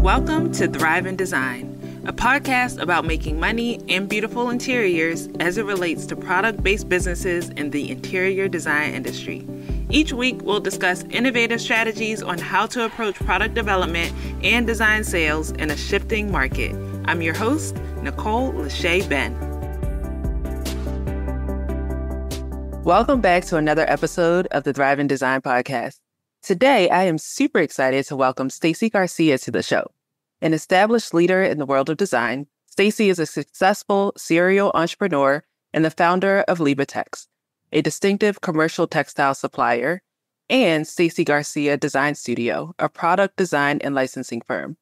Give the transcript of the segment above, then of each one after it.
Welcome to Thrive in Design, a podcast about making money and beautiful interiors as it relates to product-based businesses in the interior design industry. Each week, we'll discuss innovative strategies on how to approach product development and design sales in a shifting market. I'm your host, Nicole Lachey Ben. Welcome back to another episode of the Thrive in Design podcast. Today, I am super excited to welcome Stacy Garcia to the show. An established leader in the world of design, Stacy is a successful serial entrepreneur and the founder of Libatex, a distinctive commercial textile supplier, and Stacy Garcia Design Studio, a product design and licensing firm.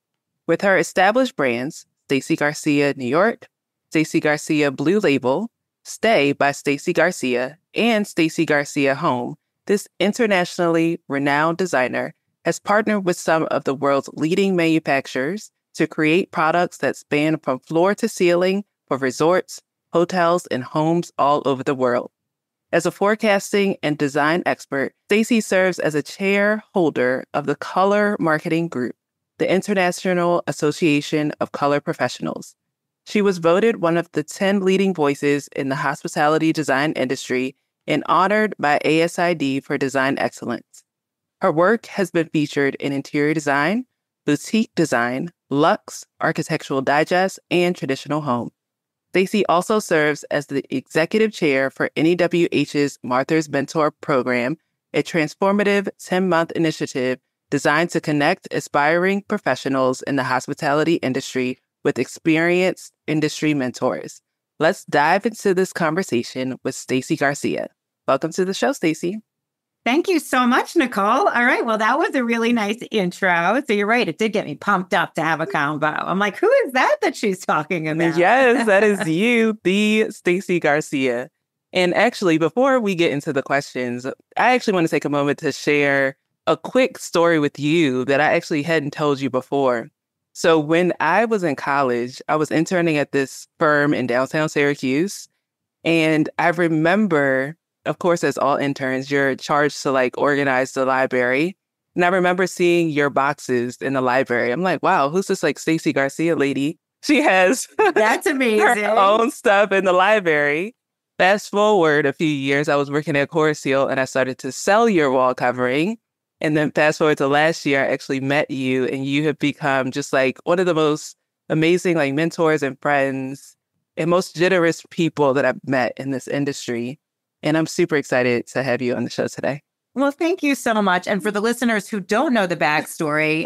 With her established brands, Stacy Garcia New York, Stacy Garcia Blue Label, Stay by Stacy Garcia, and Stacy Garcia Home, this internationally renowned designer has partnered with some of the world's leading manufacturers to create products that span from floor to ceiling for resorts, hotels, and homes all over the world. As a forecasting and design expert, Stacy serves as a chair holder of the Color Marketing Group, the International Association of Color Professionals. She was voted one of the 10 leading voices in the hospitality design industry and honored by ASID for design excellence. Her work has been featured in interior design, boutique design, luxe, architectural digest, and traditional home. Stacy also serves as the executive chair for NEWH's Martha's Mentor Program, a transformative 10-month initiative designed to connect aspiring professionals in the hospitality industry with experienced industry mentors. Let's dive into this conversation with Stacy Garcia. Welcome to the show, Stacy. Thank you so much, Nicole. All right. Well, that was a really nice intro. So you're right. It did get me pumped up to have a convo. I'm like, who is that she's talking about? Yes, that is you, the Stacy Garcia. And actually, before we get into the questions, I actually want to take a moment to share a quick story with you that I actually hadn't told you before. So when I was in college, I was interning at this firm in downtown Syracuse. And I remember, of course, as all interns, you're charged to organize the library. And I remember seeing your boxes in the library. I'm like, wow, who's this Stacy Garcia lady? She has That's amazing. her own stuff in the library. Fast forward a few years, I was working at Seal and I started to sell your wall covering. And then fast forward to last year, I actually met you and you have become just one of the most amazing mentors and friends and most generous people that I've met in this industry. And I'm super excited to have you on the show today. Well, thank you so much. And for the listeners who don't know the backstory,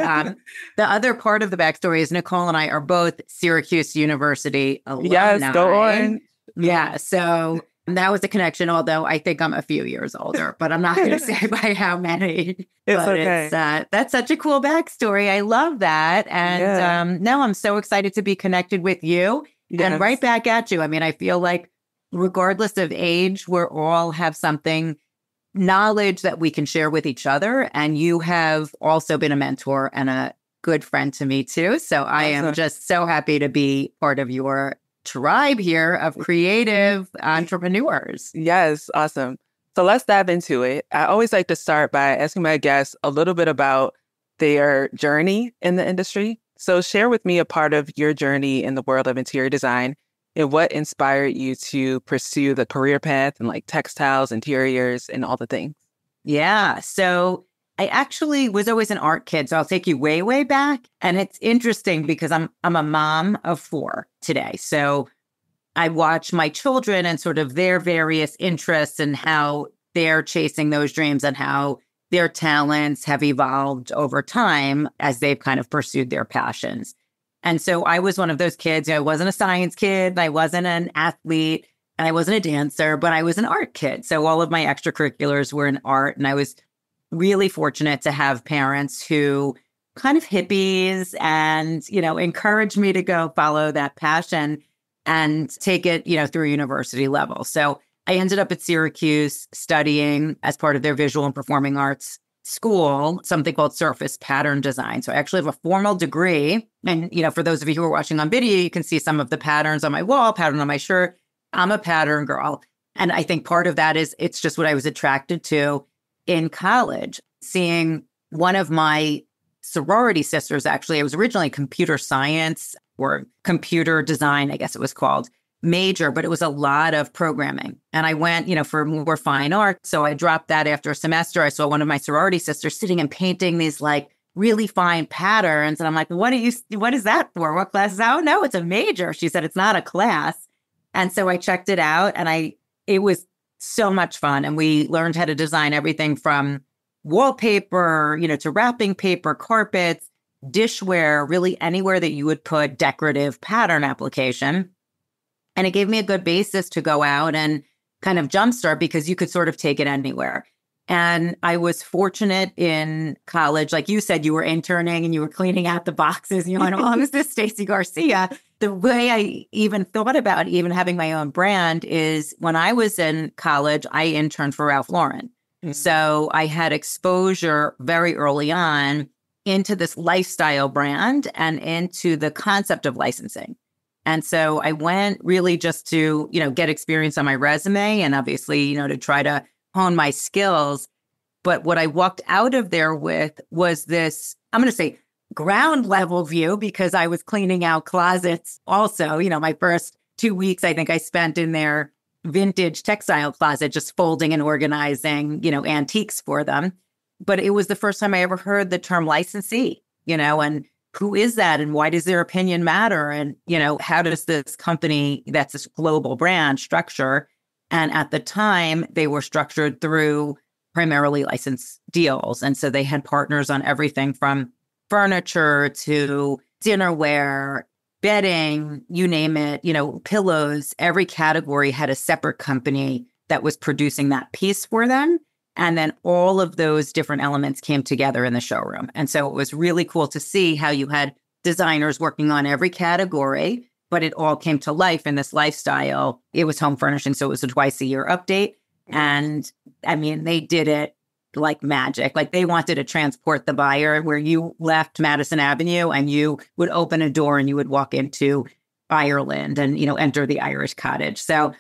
the other part of the backstory is Nicole and I are both Syracuse University alumni. Yes, go on. Yeah, so that was a connection, although I think I'm a few years older, but I'm not going to say by how many. It's okay. That's such a cool backstory. I love that. And now I'm so excited to be connected with you and right back at you. I mean, I feel like regardless of age, we all have something, knowledge that we can share with each other. And you have also been a mentor and a good friend to me too. So I am just so happy to be part of your tribe here of creative entrepreneurs. Yes, awesome. So let's dive into it. I always like to start by asking my guests a little bit about their journey in the industry. So share with me a part of your journey in the world of interior design and what inspired you to pursue the career path in textiles, interiors, and all the things. Yeah. So I actually was always an art kid. So I'll take you way, way back. And it's interesting because I'm a mom of 4 today. So I watch my children and sort of their various interests and how they're chasing those dreams and how their talents have evolved over time as they've kind of pursued their passions. And so I was one of those kids. I wasn't a science kid. I wasn't an athlete and I wasn't a dancer, but I was an art kid. So all of my extracurriculars were in art. And I was really fortunate to have parents who kind of hippies and, encouraged me to go follow that passion and take it, through university level. So I ended up at Syracuse studying as part of their visual and performing arts school, something called surface pattern design. So I actually have a formal degree. And, for those of you who are watching on video, you can see some of the patterns on my wall, pattern on my shirt. I'm a pattern girl. And I think part of that is it's just what I was attracted to in college, seeing one of my sorority sisters, actually. I was originally computer science or computer design, I guess it was called, major, but it was a lot of programming. And I went, for more fine art. So I dropped that after a semester. I saw one of my sorority sisters sitting and painting these like really fine patterns. And I'm like, what is that for? What class is that? Oh, no, it's a major. She said, it's not a class. And so I checked it out and it was so much fun. And we learned how to design everything from wallpaper, to wrapping paper, carpets, dishware, really anywhere that you would put decorative pattern application. And it gave me a good basis to go out and kind of jumpstart because you could sort of take it anywhere. And I was fortunate in college, like you said, you were interning and you were cleaning out the boxes. And you're like, oh, who's this Stacy Garcia? The way I even thought about even having my own brand is when I was in college, I interned for Ralph Lauren. Mm-hmm. So I had exposure very early on into this lifestyle brand and into the concept of licensing. And so I went really just to, get experience on my resume and obviously, to try to hone my skills. But what I walked out of there with was this, I'm going to say ground level view because I was cleaning out closets also. My first 2 weeks, I think I spent in their vintage textile closet, just folding and organizing, antiques for them. But it was the first time I ever heard the term licensee, and who is that and why does their opinion matter? And, how does this company that's this global brand structure? And at the time, they were structured through primarily licensed deals. And so they had partners on everything from furniture to dinnerware, bedding, you name it, pillows. Every category had a separate company that was producing that piece for them. And then all of those different elements came together in the showroom. And so it was really cool to see how you had designers working on every category, but it all came to life in this lifestyle. It was home furnishing, so it was a twice-a-year update. And I mean, they did it like magic. Like they wanted to transport the buyer where you left Madison Avenue and you would open a door and you would walk into Ireland and, enter the Irish cottage. So,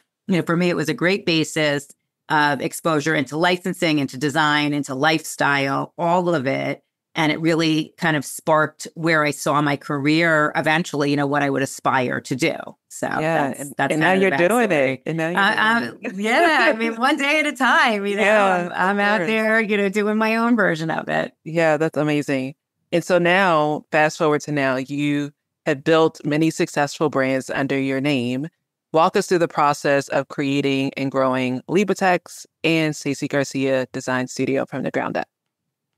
for me, it was a great basis of exposure into licensing, into design, into lifestyle, all of it. And it really kind of sparked where I saw my career eventually, what I would aspire to do. So yeah, that's and now you're doing it. And now yeah, I mean, one day at a time, yeah, I'm out there, doing my own version of it. Yeah, that's amazing. And so now, fast forward to now, you have built many successful brands under your name. Walk us through the process of creating and growing Libatex and Stacy Garcia Design Studio from the ground up.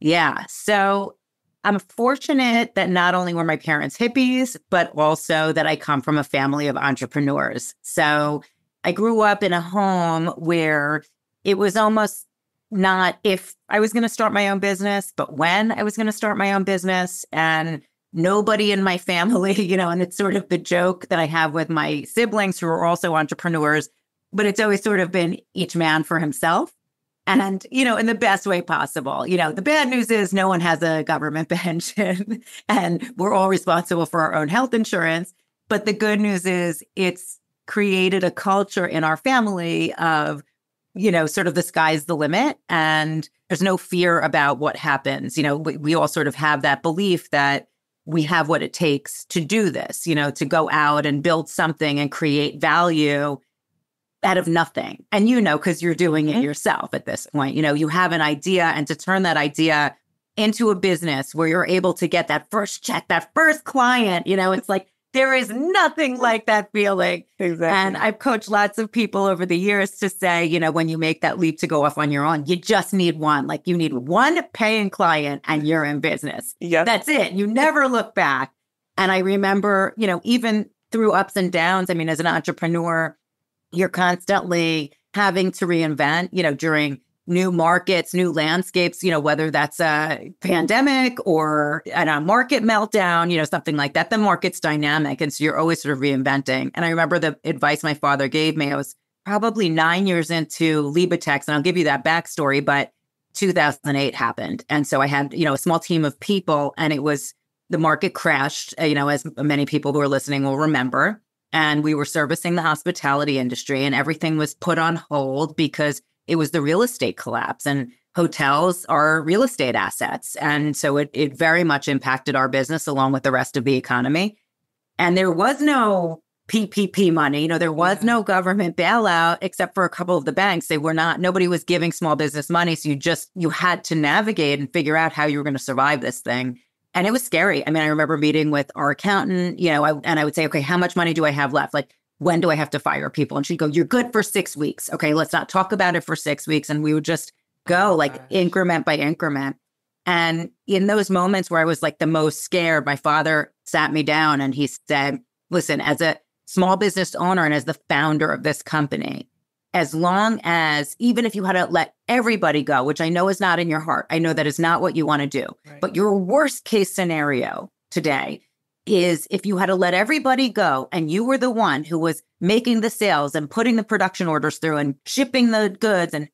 Yeah. So I'm fortunate that not only were my parents hippies, but also that I come from a family of entrepreneurs. So I grew up in a home where it was almost not if I was going to start my own business, but when I was going to start my own business. And nobody in my family, and it's sort of the joke that I have with my siblings who are also entrepreneurs, but it's always sort of been each man for himself. And, in the best way possible. The bad news is no one has a government pension and we're all responsible for our own health insurance. But the good news is it's created a culture in our family of, sort of the sky's the limit and there's no fear about what happens. We all sort of have that belief that we have what it takes to do this, to go out and build something and create value out of nothing. And because you're doing it yourself at this point, you have an idea and to turn that idea into a business where you're able to get that first check, that first client, it's like, there is nothing like that feeling. Exactly. And I've coached lots of people over the years to say, when you make that leap to go off on your own, you just need one. Like you need one paying client and you're in business. Yes. That's it. You never look back. And I remember, even through ups and downs, I mean, as an entrepreneur, you're constantly having to reinvent, during new markets, new landscapes, whether that's a pandemic or a market meltdown, something like that. The market's dynamic. And so you're always sort of reinventing. And I remember the advice my father gave me. I was probably 9 years into Libatex, and I'll give you that backstory, but 2008 happened. And so I had, a small team of people, and the market crashed, as many people who are listening will remember. And we were servicing the hospitality industry, and everything was put on hold because it was the real estate collapse. And hotels are real estate assets. And so it very much impacted our business along with the rest of the economy. And there was no PPP money. There was no government bailout except for a couple of the banks. Nobody was giving small business money. So you had to navigate and figure out how you were going to survive this thing. And it was scary. I remember meeting with our accountant, and I would say, okay, how much money do I have left? Like, when do I have to fire people? And she'd go, you're good for 6 weeks. Okay, let's not talk about it for 6 weeks. And we would just go increment by increment. And in those moments where I was like the most scared, my father sat me down and he said, listen, as a small business owner and as the founder of this company, as long as, even if you had to let everybody go, which I know is not in your heart, I know that is not what you want to do, but your worst case scenario today is if you had to let everybody go and you were the one who was making the sales and putting the production orders through and shipping the goods and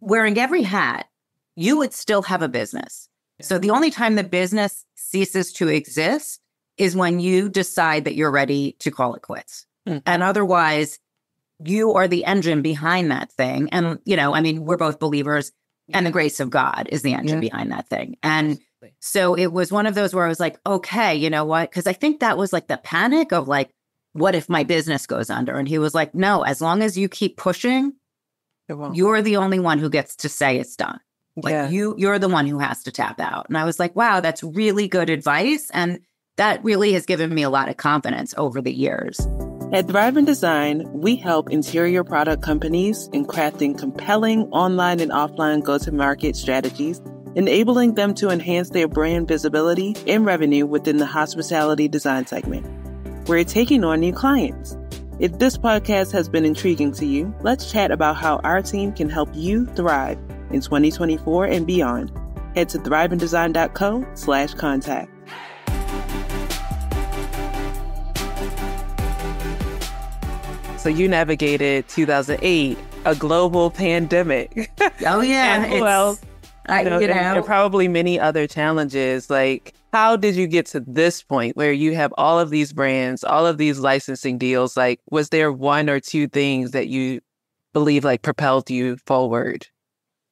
wearing every hat, you would still have a business. So the only time the business ceases to exist is when you decide that you're ready to call it quits. And otherwise, you are the engine behind that thing. And, we're both believers, and the grace of God is the engine behind that thing. And so it was one of those where I was like, okay, you know what? Because I think that was like the panic of like, what if my business goes under? And he was like, no, as long as you keep pushing, you're the only one who gets to say it's done. Like you're the one who has to tap out. And I was like, wow, that's really good advice. And that really has given me a lot of confidence over the years. At Thrive in Design, we help interior product companies in crafting compelling online and offline go-to-market strategies, enabling them to enhance their brand visibility and revenue within the hospitality design segment. We're taking on new clients. If this podcast has been intriguing to you, let's chat about how our team can help you thrive in 2024 and beyond. Head to thriveindesign.co/contact. So you navigated 2008, a global pandemic. Oh, yeah. And probably many other challenges. Like, how did you get to this point where you have all of these brands, all of these licensing deals? Like, was there one or two things that you believe like propelled you forward?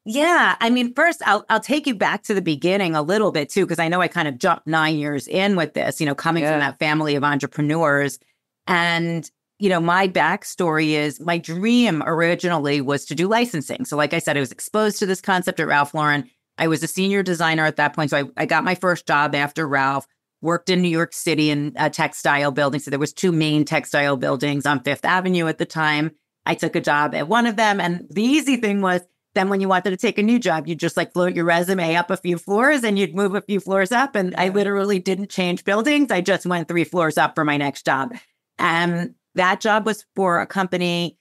Yeah. First, I'll take you back to the beginning a little bit, too, because I know I kind of jumped 9 years in with this, coming from that family of entrepreneurs. And my backstory is my dream originally was to do licensing. So like I said, I was exposed to this concept at Ralph Lauren. I was a senior designer at that point. So I got my first job after Ralph, worked in New York City in a textile building. So there was two main textile buildings on Fifth Avenue at the time. I took a job at one of them. And the easy thing was then when you wanted to take a new job, you'd just like float your resume up a few floors and you'd move a few floors up. And I literally didn't change buildings. I just went 3 floors up for my next job. That job was for a company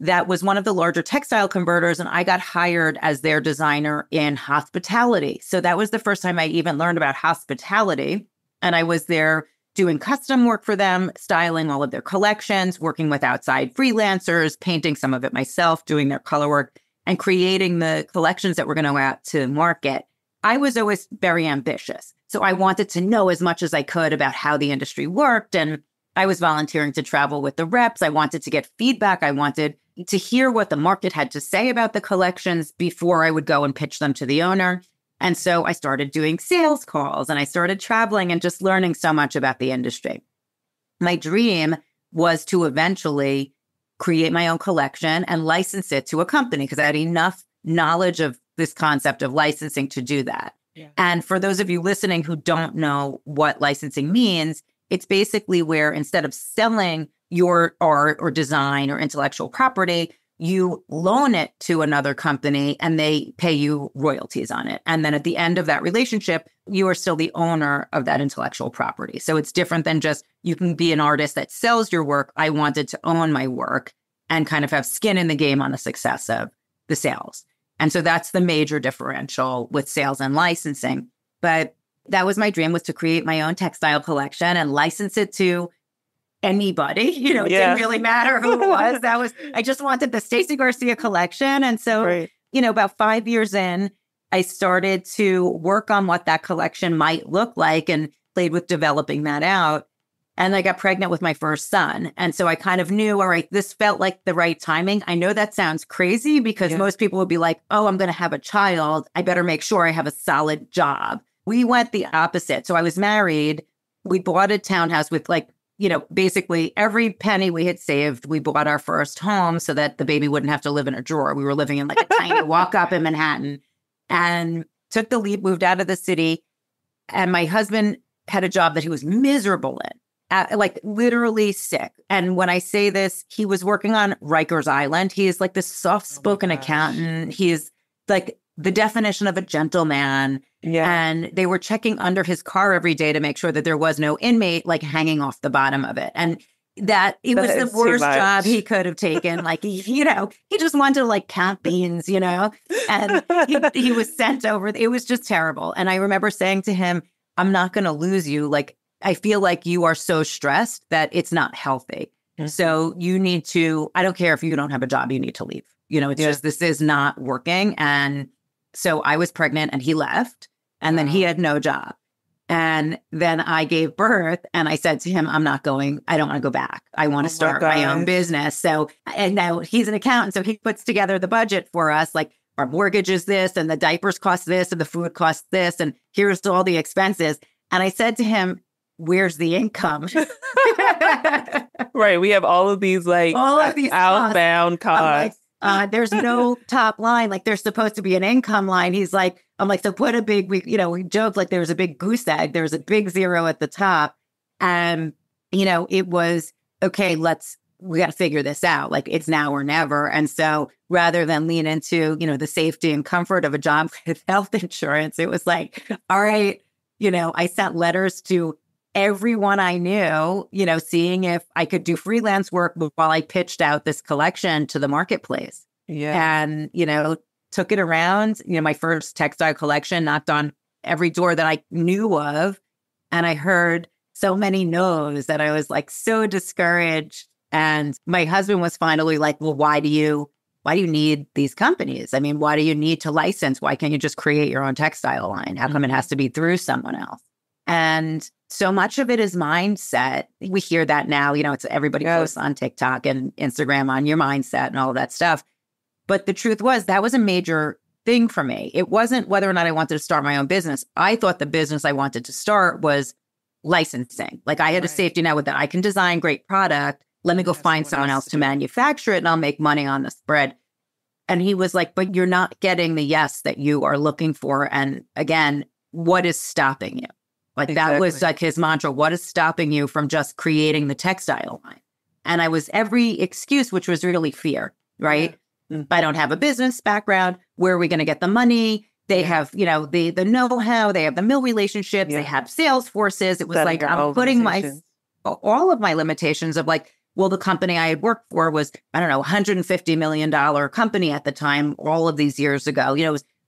that was one of the larger textile converters, and I got hired as their designer in hospitality. So that was the first time I even learned about hospitality. And I was there doing custom work for them, styling all of their collections, working with outside freelancers, painting some of it myself, doing their color work, and creating the collections that were going to go out to market. I was always very ambitious. So I wanted to know as much as I could about how the industry worked, and I was volunteering to travel with the reps. I wanted to get feedback. I wanted to hear what the market had to say about the collections before I would go and pitch them to the owner. And so I started doing sales calls and I started traveling and just learning so much about the industry. My dream was to eventually create my own collection and license it to a company because I had enough knowledge of this concept of licensing to do that. Yeah. And for those of you listening who don't know what licensing means, it's basically where instead of selling your art or design or intellectual property, you loan it to another company and they pay you royalties on it. And then at the end of that relationship, you are still the owner of that intellectual property. So it's different than just you can be an artist that sells your work. I wanted to own my work and kind of have skin in the game on the success of the sales. And so that's the major differential with sales and licensing. But that was my dream, was to create my own textile collection and license it to anybody. It didn't really matter who it was. I just wanted the Stacy Garcia collection. And so, about 5 years in, I started to work on what that collection might look like and played with developing that out. And I got pregnant with my first son. And so I kind of knew, all right, this felt like the right timing. I know that sounds crazy because most people would be like, oh, I'm going to have a child. I better make sure I have a solid job. We went the opposite. So I was married. We bought a townhouse with basically every penny we had saved. We bought our first home so that the baby wouldn't have to live in a drawer. We were living in like a tiny walk up in Manhattan and took the leap, moved out of the city. And my husband had a job that he was miserable in. Like literally sick. And when I say this, he was working on Rikers Island. He is like this soft-spoken accountant. He is like the definition of a gentleman. Yeah. And they were checking under his car every day to make sure that there was no inmate like hanging off the bottom of it. And that it was the worst job he could have taken. Like, he just wanted to like count beans, and he was sent over. It was just terrible. And I remember saying to him, I'm not going to lose you. Like, I feel like you are so stressed that it's not healthy. Mm-hmm. So you need to, I don't care if you don't have a job, you need to leave. It's just, this is not working. And so I was pregnant and he left and then he had no job. And then I gave birth and I said to him, I don't want to go back. I want to start my own business. So, and now he's an accountant. So he puts together the budget for us. Like our mortgage is this and the diapers cost this and the food costs this. And here's all the expenses. And I said to him, where's the income? Right. We have all of these outbound costs. There's no top line. Like there's supposed to be an income line. He's like, I'm like, so put a big, we joked like there was a big goose egg. There was a big zero at the top. And, it was, okay, we got to figure this out. Like it's now or never. And so rather than lean into, the safety and comfort of a job with health insurance, it was like, all right, I sent letters to everyone I knew, seeing if I could do freelance work while I pitched out this collection to the marketplace. Yeah. And, took it around, my first textile collection, knocked on every door that I knew of. And I heard so many no's that I was like so discouraged. And my husband was finally like, well, why do you need these companies? I mean, why do you need to license? Why can't you just create your own textile line? How come it has to be through someone else? And so much of it is mindset. We hear that now, it's everybody posts on TikTok and Instagram on your mindset and all of that stuff. But the truth was that was a major thing for me. It wasn't whether or not I wanted to start my own business. I thought the business I wanted to start was licensing. Like I had a safety net with that. I can design great product. Let me go find someone else to manufacture it and I'll make money on the spread. And he was like, but you're not getting the yes that you are looking for. And again, what is stopping you? Like that was like his mantra. What is stopping you from just creating the textile line? And I was every excuse, which was really fear, right? Yeah. I don't have a business background. Where are we going to get the money? They have, the know-how. They have the mill relationships. They have sales forces. It was like I'm putting all of my limitations of like, well, the company I had worked for was, I don't know, $150 million company at the time, all of these years ago.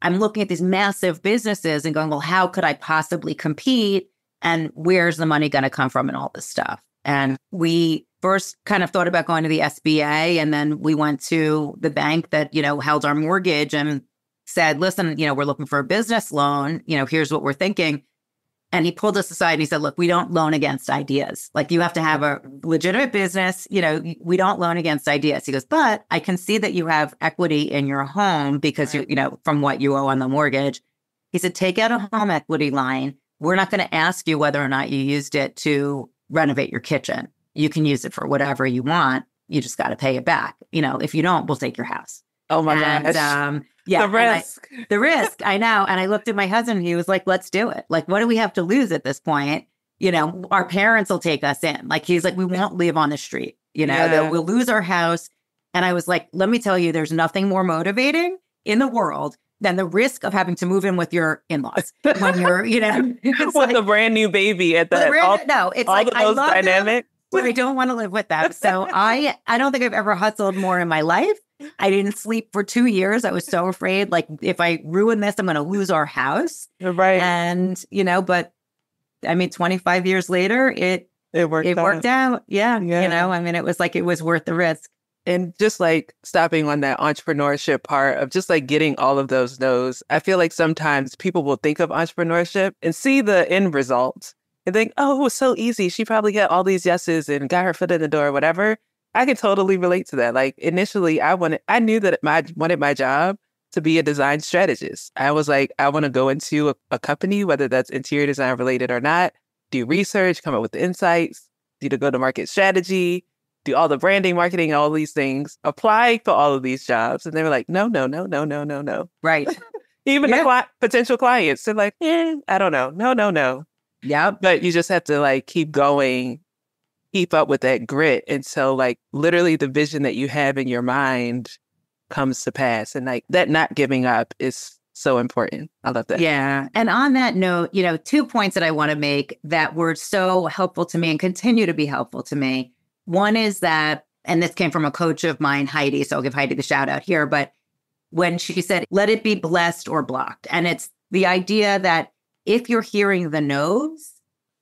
I'm looking at these massive businesses and going, well, how could I possibly compete? And where's the money going to come from and all this stuff? And we first kind of thought about going to the SBA. And then we went to the bank that, held our mortgage and said, listen, we're looking for a business loan. Here's what we're thinking. And he pulled us aside and he said, look, we don't loan against ideas. Like you have to have a legitimate business. We don't loan against ideas. He goes, but I can see that you have equity in your home because from what you owe on the mortgage. He said, take out a home equity line. We're not going to ask you whether or not you used it to renovate your kitchen. You can use it for whatever you want. You just got to pay it back. If you don't, we'll take your house. Oh my gosh. Yeah. The risk. The risk. I know. And I looked at my husband and he was like, let's do it. Like, what do we have to lose at this point? Our parents will take us in. Like, he's like, we won't live on the street. We'll lose our house. And I was like, let me tell you, there's nothing more motivating in the world than the risk of having to move in with your in-laws when you're, with a brand new baby at the all those dynamics. But I don't want to live with them. So I don't think I've ever hustled more in my life. I didn't sleep for 2 years. I was so afraid, like, if I ruin this, I'm going to lose our house. Right. And, but I mean, 25 years later, it worked out. Yeah. It was like, it was worth the risk. And just like stopping on that entrepreneurship part of just like getting all of those no's, I feel like sometimes people will think of entrepreneurship and see the end result and think, oh, it was so easy. She probably got all these yeses and got her foot in the door or whatever. I could totally relate to that. Like initially I knew that I wanted my job to be a design strategist. I was like, I want to go into a company, whether that's interior design related or not, do research, come up with the insights, do the go-to-market strategy, do all the branding, marketing, all these things, apply for all of these jobs. And they were like, no, no, no, no, no, no, no. Right. Even the potential clients, they're like, I don't know. No, no, no. Yeah. But you just have to like keep going, keep up with that grit. And so like literally the vision that you have in your mind comes to pass. And like that not giving up is so important. I love that. Yeah. And on that note, 2 points that I want to make that were so helpful to me and continue to be helpful to me. One is that, and this came from a coach of mine, Heidi, so I'll give Heidi the shout out here, but when she said, let it be blessed or blocked. And it's the idea that if you're hearing the no's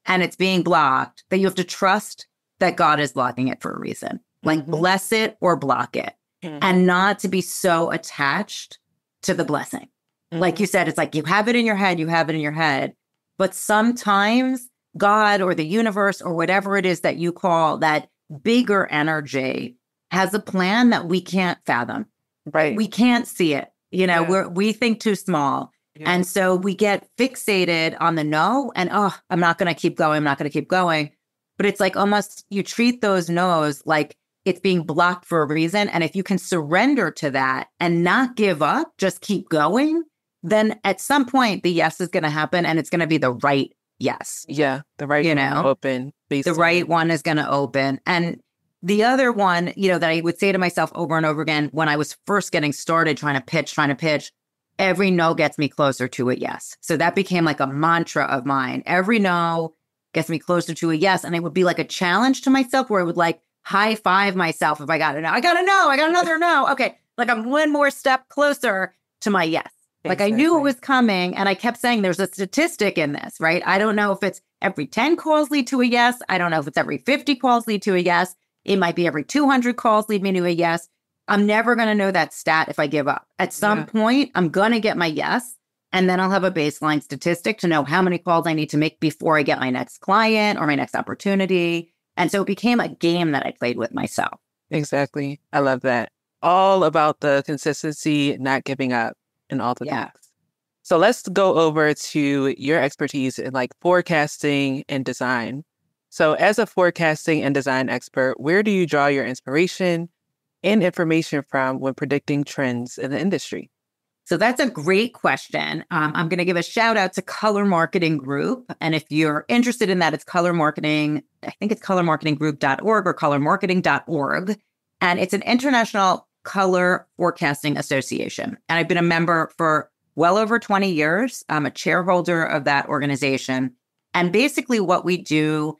and it's being blocked, that you have to trust that God is blocking it for a reason. Like bless it or block it. And not to be so attached to the blessing. Like you said, it's like you have it in your head, but sometimes God or the universe or whatever it is that you call that bigger energy has a plan that we can't fathom. Right. We can't see it. We think too small. Yeah. And so we get fixated on the no and, I'm not going to keep going. I'm not going to keep going. But it's like almost you treat those no's like it's being blocked for a reason. And if you can surrender to that and not give up, just keep going, then at some point the yes is going to happen and it's going to be the right yes. Yeah. The right one open. The right one is going to open. And the other one, that I would say to myself over and over again, when I was first getting started, trying to pitch, every no gets me closer to a yes. So that became like a mantra of mine. Every no gets me closer to a yes. And it would be like a challenge to myself where I would like high five myself if I got a no. I got a no. I got another no. Okay. Like I'm one more step closer to my yes. Like I knew it was coming. And I kept saying there's a statistic in this, right? I don't know if it's every 10 calls lead to a yes. I don't know if it's every 50 calls lead to a yes. It might be every 200 calls lead me to a yes. I'm never going to know that stat if I give up. At some point, I'm going to get my yes. And then I'll have a baseline statistic to know how many calls I need to make before I get my next client or my next opportunity. And so it became a game that I played with myself. Exactly. I love that. All about the consistency, not giving up, and all the things. So let's go over to your expertise in like forecasting and design. So as a forecasting and design expert, where do you draw your inspiration and information from when predicting trends in the industry? So that's a great question. I'm going to give a shout out to Color Marketing Group. And if you're interested in that, it's Color Marketing. I think it's colormarketinggroup.org or colormarketing.org. And it's an international color forecasting association. And I've been a member for well over 20 years. I'm a chairholder of that organization. And basically what we do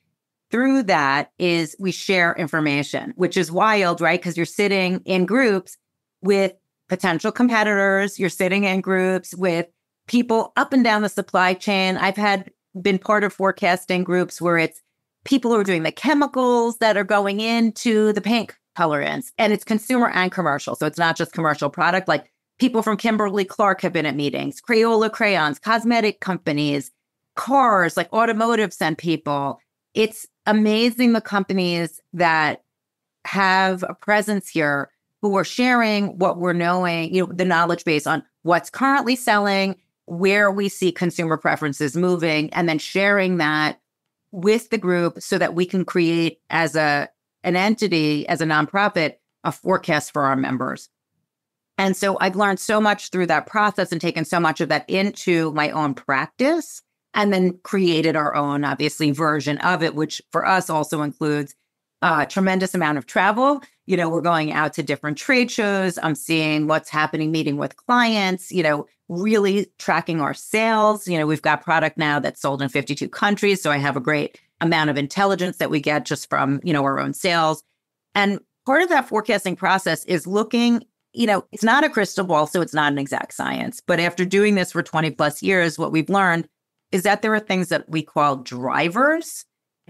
through that is we share information, which is wild, right? Because you're sitting in groups with potential competitors. You're sitting in groups with people up and down the supply chain. I've been part of forecasting groups where it's people who are doing the chemicals that are going into the paint colorants, and it's consumer and commercial. So it's not just commercial product. Like people from Kimberly-Clark have been at meetings, Crayola crayons, cosmetic companies, cars, like automotive send people. It's amazing the companies that have a presence here who are sharing what we're knowing, the knowledge base on what's currently selling, where we see consumer preferences moving, and then sharing that with the group so that we can create as an entity, as a nonprofit, a forecast for our members. And so I've learned so much through that process and taken so much of that into my own practice, and then created our own, obviously, version of it, which for us also includes a tremendous amount of travel. We're going out to different trade shows. I'm seeing what's happening, meeting with clients, really tracking our sales. We've got product now that's sold in 52 countries. So I have a great amount of intelligence that we get just from, our own sales. And part of that forecasting process is looking, it's not a crystal ball, so it's not an exact science. But after doing this for 20 plus years, what we've learned is that there are things that we call drivers.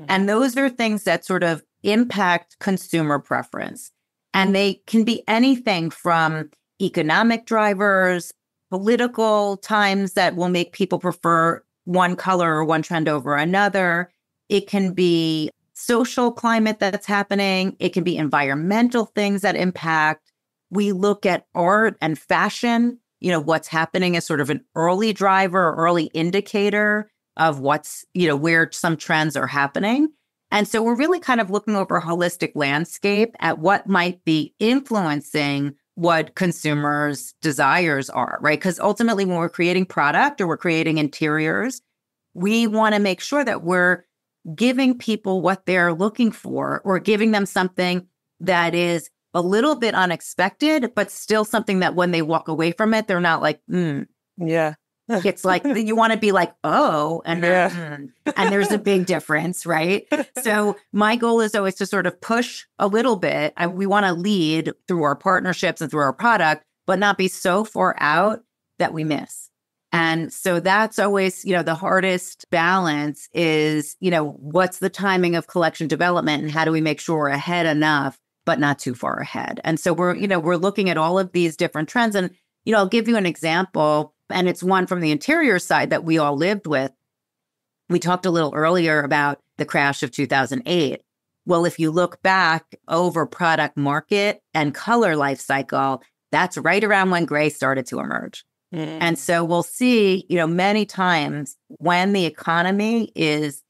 And those are things that sort of impact consumer preference. And they can be anything from economic drivers, political times that will make people prefer one color or one trend over another. It can be social climate that's happening. It can be environmental things that impact. We look at art and fashion, what's happening as sort of an early driver or early indicator of what's, where some trends are happening. And so we're really kind of looking over a holistic landscape at what might be influencing what consumers' desires are, right? Because ultimately, when we're creating product or we're creating interiors, we want to make sure that we're giving people what they're looking for or giving them something that is a little bit unexpected, but still something that when they walk away from it, they're not like, Yeah. It's like you want to be like, oh, and and there's a big difference, right? So my goal is always to sort of push a little bit. We want to lead through our partnerships and through our product, but not be so far out that we miss. And so that's always, the hardest balance is, what's the timing of collection development and how do we make sure we're ahead enough, but not too far ahead. And so we're looking at all of these different trends. And, I'll give you an example. And it's one from the interior side that we all lived with. We talked a little earlier about the crash of 2008. Well, if you look back over product market and color life cycle, that's right around when gray started to emerge. And so we'll see, many times when the economy is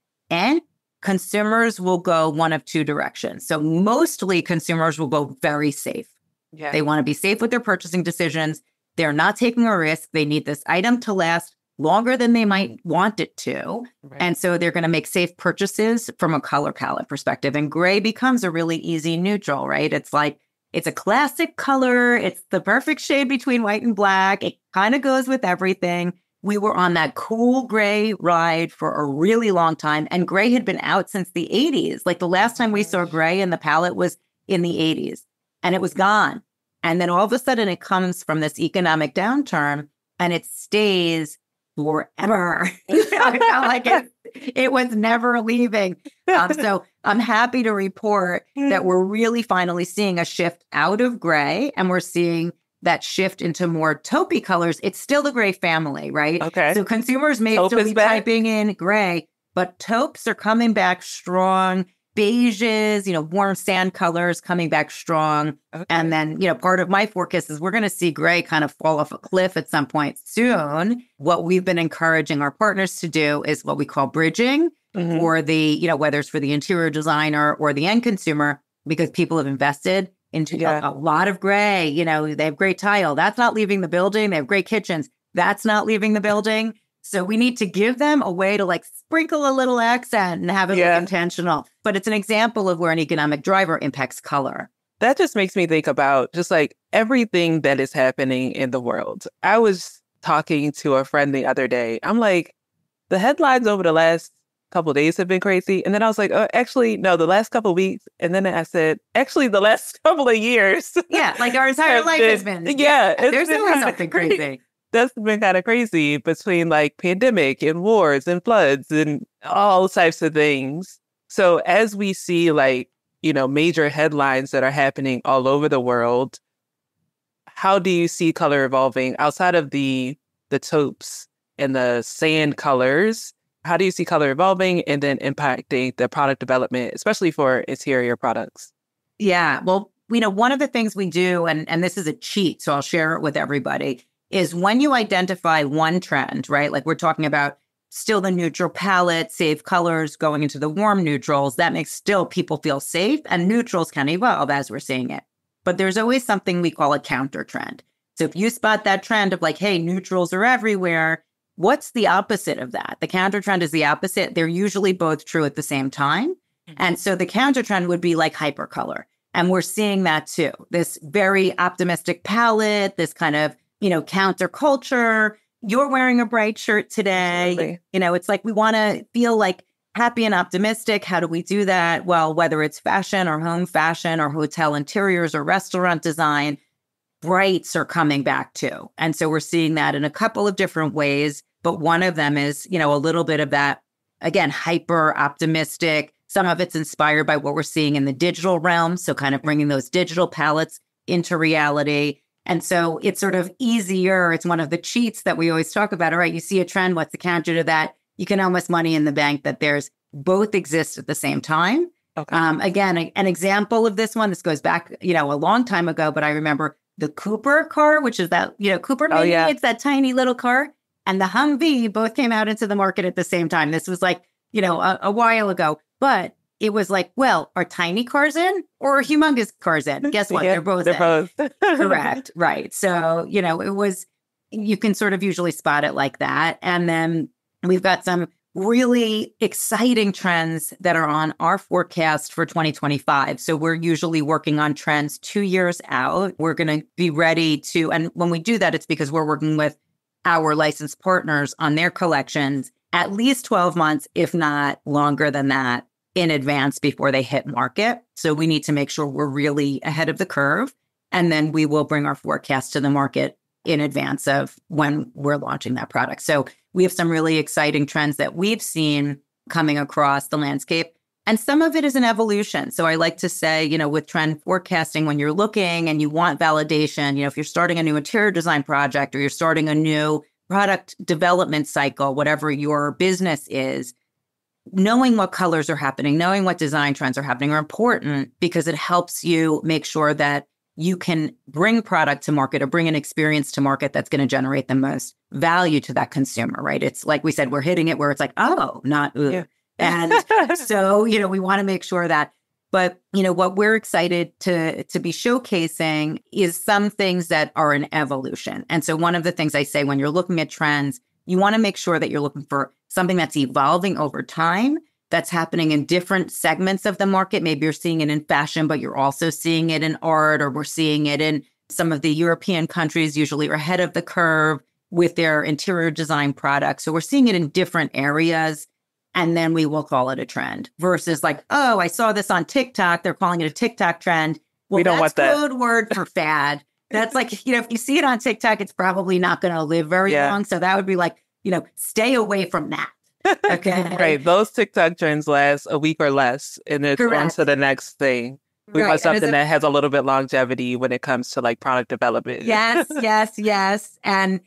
consumers will go one of two directions. So mostly consumers will go very safe. Yeah. They want to be safe with their purchasing decisions. They're not taking a risk. They need this item to last longer than they might want it to. Right. And so they're going to make safe purchases from a color palette perspective. And gray becomes a really easy neutral, right? It's like, it's a classic color. It's the perfect shade between white and black. It kind of goes with everything. We were on that cool gray ride for a really long time. And gray had been out since the 80s. Like the last time we saw gray in the palette was in the 80s. And it was gone. And then all of a sudden it comes from this economic downturn and it stays forever. It's not like it was never leaving. So I'm happy to report that we're really finally seeing a shift out of gray and we're seeing that shift into more taupey colors. It's still the gray family, right? Okay. So consumers may Taupe still be back. typing in gray, but taupes are coming back strong. Beiges, warm sand colors coming back strong. Okay. And then, part of my forecast is we're going to see gray kind of fall off a cliff at some point soon. What we've been encouraging our partners to do is what we call bridging for the, whether it's for the interior designer or the end consumer, because people have invested into a lot of gray. They have great tile. That's not leaving the building. They have great kitchens. That's not leaving the building. So we need to give them a way to sprinkle a little accent and have it look intentional. But it's an example of where an economic driver impacts color. That just makes me think about just everything that is happening in the world. I was talking to a friend the other day. I'm like, the headlines over the last couple of days have been crazy. And then I was like, oh, actually, no, the last couple of weeks. And then I said, actually, the last couple of years. Yeah, our entire life has been. Yeah. There's always something crazy. That's been kind of crazy between pandemic and wars and floods and all types of things. So as we see major headlines that are happening all over the world, how do you see color evolving outside of the taupes and the sand colors? How do you see color evolving and then impacting the product development, especially for interior products? Yeah, well, one of the things we do, and this is a cheat, so I'll share it with everybody, is when you identify one trend, right? We're talking about still the neutral palette, safe colors going into the warm neutrals. That makes still people feel safe and neutrals can evolve as we're seeing it. But there's always something we call a counter trend. So if you spot that trend of hey, neutrals are everywhere, what's the opposite of that? The counter trend is the opposite. They're usually both true at the same time. And so the counter trend would be hypercolor. And we're seeing that too. This very optimistic palette, this kind of counterculture. You're wearing a bright shirt today. Absolutely. It's we want to feel happy and optimistic. How do we do that? Well, whether it's fashion or home fashion or hotel interiors or restaurant design, brights are coming back too. And so we're seeing that in a couple of different ways. But one of them is, a little bit of that, again, hyper optimistic. Some of it's inspired by what we're seeing in the digital realm. So kind of bringing those digital palettes into reality. And so it's sort of easier. It's one of the cheats that we always talk about. All right, you see a trend. What's the counter to that? You can almost money in the bank that there's both exist at the same time. Okay. Again, an example of this one, this goes back, a long time ago, but I remember the Cooper car, which is that, Cooper, maybe it's that tiny little car, and the Humvee both came out into the market at the same time. This was like, a while ago, but it was like, well, are tiny cars in or are humongous cars in? Guess what? They're both in. Correct. Right. So, it was, you can sort of usually spot it like that. And then we've got some really exciting trends that are on our forecast for 2025. So we're usually working on trends 2 years out. We're going to be ready to, and when we do that, it's because we're working with our licensed partners on their collections at least 12 months, if not longer than that, in advance before they hit market. So we need to make sure we're really ahead of the curve. And then we will bring our forecast to the market in advance of when we're launching that product. So we have some really exciting trends that we've seen coming across the landscape. And some of it is an evolution. So I like to say, with trend forecasting, when you're looking and you want validation, if you're starting a new interior design project or you're starting a new product development cycle, whatever your business is, knowing what colors are happening, knowing what design trends are happening are important because it helps you make sure that you can bring product to market or bring an experience to market that's going to generate the most value to that consumer, right? It's like we said, we're hitting it where it's like, oh, not ooh. Yeah. And so, we want to make sure that, but, what we're excited to be showcasing is some things that are an evolution. And so one of the things I say when you're looking at trends, you want to make sure that you're looking for something that's evolving over time, that's happening in different segments of the market. Maybe you're seeing it in fashion, but you're also seeing it in art, or we're seeing it in some of the European countries, usually are ahead of the curve with their interior design products. So we're seeing it in different areas, and then we will call it a trend versus like, oh, I saw this on TikTok. They're calling it a TikTok trend. Well, we don't want that. Code word for fad. That's like, if you see it on TikTok, it's probably not going to live very long. So that would be like, stay away from that. Okay. Right. Those TikTok trends last a week or less, and it's on to the next thing. We want something that has a little bit longevity when it comes to like product development. Yes. And,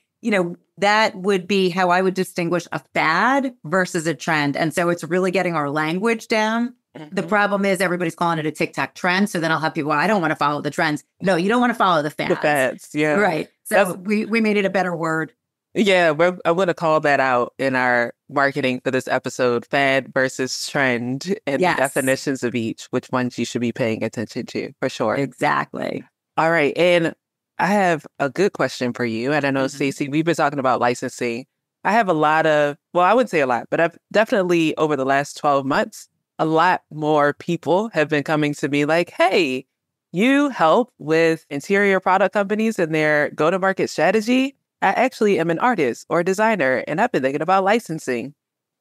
that would be how I would distinguish a fad versus a trend. And so it's really getting our language down. Mm-hmm. The problem is everybody's calling it a TikTok trend. So then I'll have people, I don't want to follow the trends. No, you don't want to follow the fads. The fads, yeah. Right. So we made it a better word. Yeah, I'm going to call that out in our marketing for this episode, fad versus trend, and the definitions of each, which ones you should be paying attention to, for sure. Exactly. All right. And I have a good question for you. And I know, Stacey, we've been talking about licensing. I have a lot of, well, I wouldn't say a lot, but I've definitely over the last 12 months, a lot more people have been coming to me like, hey, you help with interior product companies and their go-to-market strategy. I actually am an artist or a designer, and I've been thinking about licensing.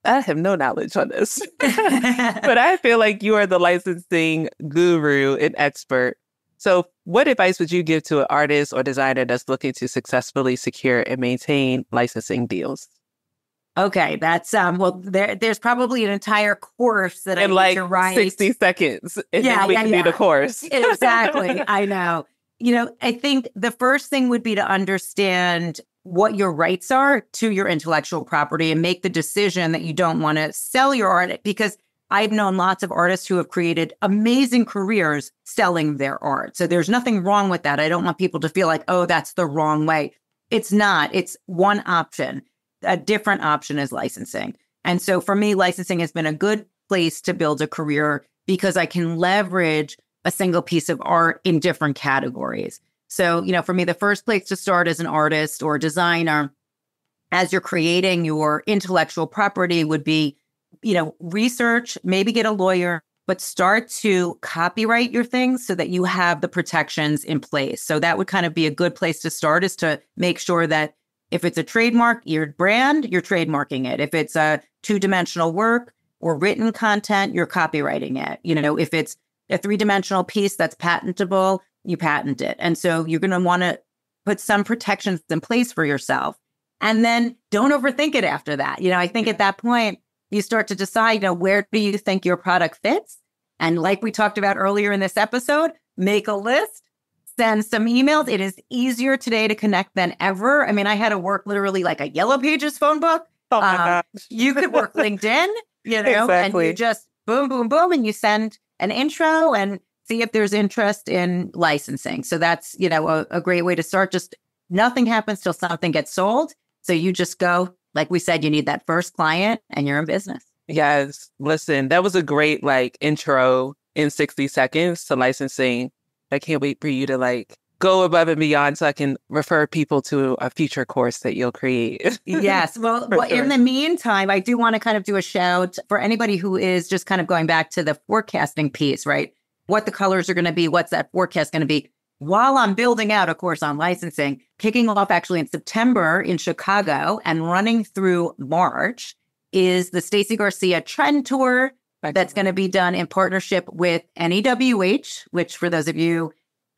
I have no knowledge on this, but I feel like you are the licensing guru and expert. So what advice would you give to an artist or designer that's looking to successfully secure and maintain licensing deals? Okay, that's, there's probably an entire course that I need to write. 60 seconds, and then we can do the course. Exactly, I know. I think the first thing would be to understand what your rights are to your intellectual property and make the decision that you don't want to sell your art, because I've known lots of artists who have created amazing careers selling their art. So there's nothing wrong with that. I don't want people to feel like, oh, that's the wrong way. It's not. It's one option. A different option is licensing. And so for me, licensing has been a good place to build a career because I can leverage a single piece of art in different categories. So, for me, the first place to start as an artist or designer, as you're creating your intellectual property, would be, research, maybe get a lawyer, but start to copyright your things so that you have the protections in place. So that would kind of be a good place to start, is to make sure that if it's a trademark, your brand, you're trademarking it. If it's a two-dimensional work or written content, you're copywriting it. If it's a three-dimensional piece that's patentable, you patent it. And so you're going to want to put some protections in place for yourself. And then don't overthink it after that. I think at that point, you start to decide, where do you think your product fits? And like we talked about earlier in this episode, make a list, send some emails. It is easier today to connect than ever. I mean, I had to work literally like a Yellow Pages phone book. Oh my gosh. You could work LinkedIn. and you just boom, boom, boom, and you send an intro and see if there's interest in licensing. So that's, a great way to start. Just nothing happens till something gets sold. So you just go, like we said, you need that first client and you're in business. Yes. Listen, that was a great intro in 60 seconds to licensing. I can't wait for you to go above and beyond so I can refer people to a future course that you'll create. Yes. Well, Sure. In the meantime, I do want to kind of do a shout for anybody who is just kind of going back to the forecasting piece, right? What the colors are going to be, what's that forecast going to be? While I'm building out a course on licensing, kicking off actually in September in Chicago and running through March is the Stacy Garcia Trend Tour. That's going to be done in partnership with NEWH, which for those of you,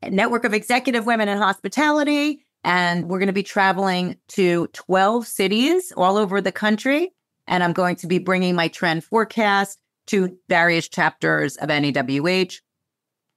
Network of Executive Women in Hospitality. And we're going to be traveling to 12 cities all over the country. And I'm going to be bringing my trend forecast to various chapters of NEWH.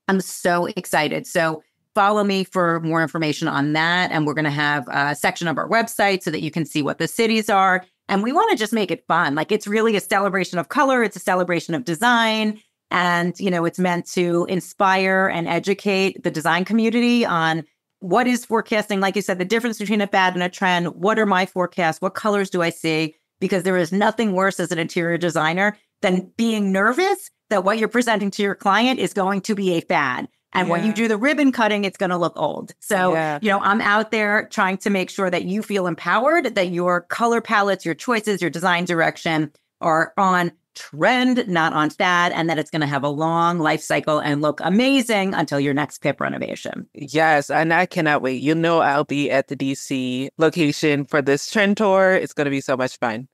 I'm so excited. So follow me for more information on that. And we're going to have a section of our website so that you can see what the cities are. And we want to just make it fun. It's really a celebration of color. It's a celebration of design. And, it's meant to inspire and educate the design community on what is forecasting. Like you said, the difference between a fad and a trend. What are my forecasts? What colors do I see? Because there is nothing worse as an interior designer than being nervous that what you're presenting to your client is going to be a fad. And when you do the ribbon cutting, it's going to look old. So, I'm out there trying to make sure that you feel empowered, that your color palettes, your choices, your design direction are on trend, not on fad, and that it's going to have a long life cycle and look amazing until your next PIP renovation. Yes, and I cannot wait. I'll be at the DC location for this trend tour. It's going to be so much fun.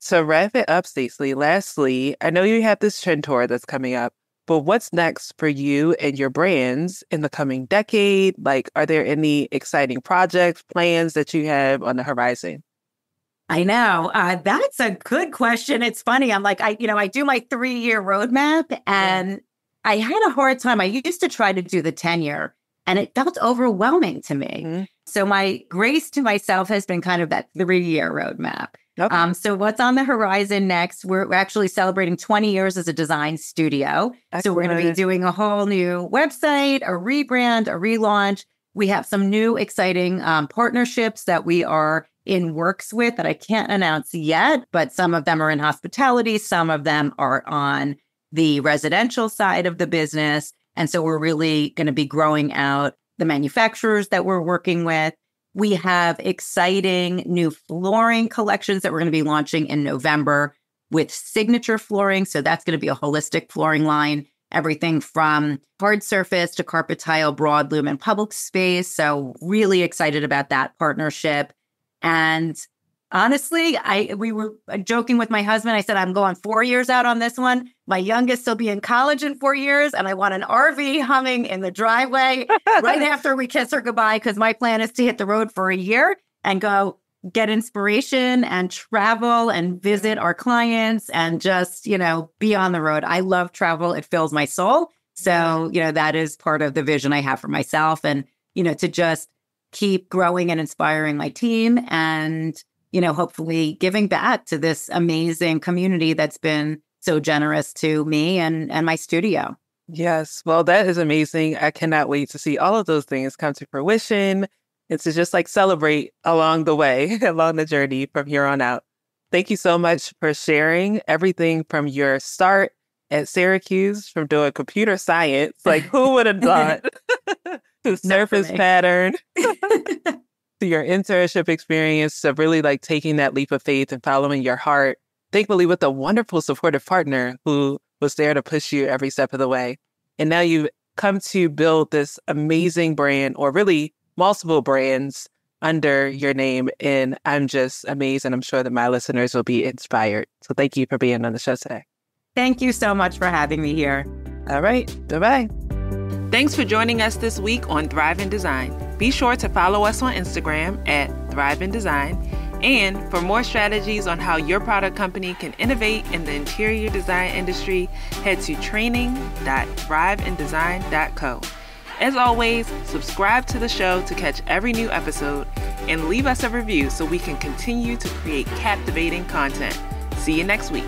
To wrap it up, Stacey, lastly, I know you have this trend tour that's coming up, but what's next for you and your brands in the coming decade? Are there any exciting projects, plans that you have on the horizon? I know. That's a good question. It's funny. I'm I do my 3-year roadmap and I had a hard time. I used to try to do the 10-year and it felt overwhelming to me. Mm-hmm. So my grace to myself has been kind of that 3-year roadmap. Okay. So what's on the horizon next? We're actually celebrating 20 years as a design studio. Excellent. So we're going to be doing a whole new website, a rebrand, a relaunch. We have some new exciting partnerships that we are in works with that I can't announce yet, but some of them are in hospitality. Some of them are on the residential side of the business. And so we're really going to be growing out the manufacturers that we're working with. We have exciting new flooring collections that we're going to be launching in November with signature flooring. So that's going to be a holistic flooring line, everything from hard surface to carpet tile, broadloom, and public space. So really excited about that partnership. And honestly, we were joking with my husband. I said, I'm going 4 years out on this one. My youngest will be in college in 4 years, and I want an RV humming in the driveway right after we kiss her goodbye, because my plan is to hit the road for a year and go get inspiration and travel and visit our clients and just, be on the road. I love travel. It fills my soul. So, that is part of the vision I have for myself and, to just keep growing and inspiring my team and, hopefully giving back to this amazing community that's been so generous to me and my studio. Yes. Well, that is amazing. I cannot wait to see all of those things come to fruition and to just celebrate along the way, along the journey from here on out. Thank you so much for sharing everything from your start at Syracuse, from doing computer science. Who would have thought? To surface pattern, to your internship experience, to really taking that leap of faith and following your heart. Thankfully, with a wonderful supportive partner who was there to push you every step of the way. And now you've come to build this amazing brand, or really multiple brands under your name. And I'm just amazed, and I'm sure that my listeners will be inspired. So thank you for being on the show today. Thank you so much for having me here. All right. Bye-bye. Thanks for joining us this week on Thrive in Design. Be sure to follow us on Instagram at Thrive in Design. And for more strategies on how your product company can innovate in the interior design industry, head to training.thriveindesign.co. As always, subscribe to the show to catch every new episode and leave us a review so we can continue to create captivating content. See you next week.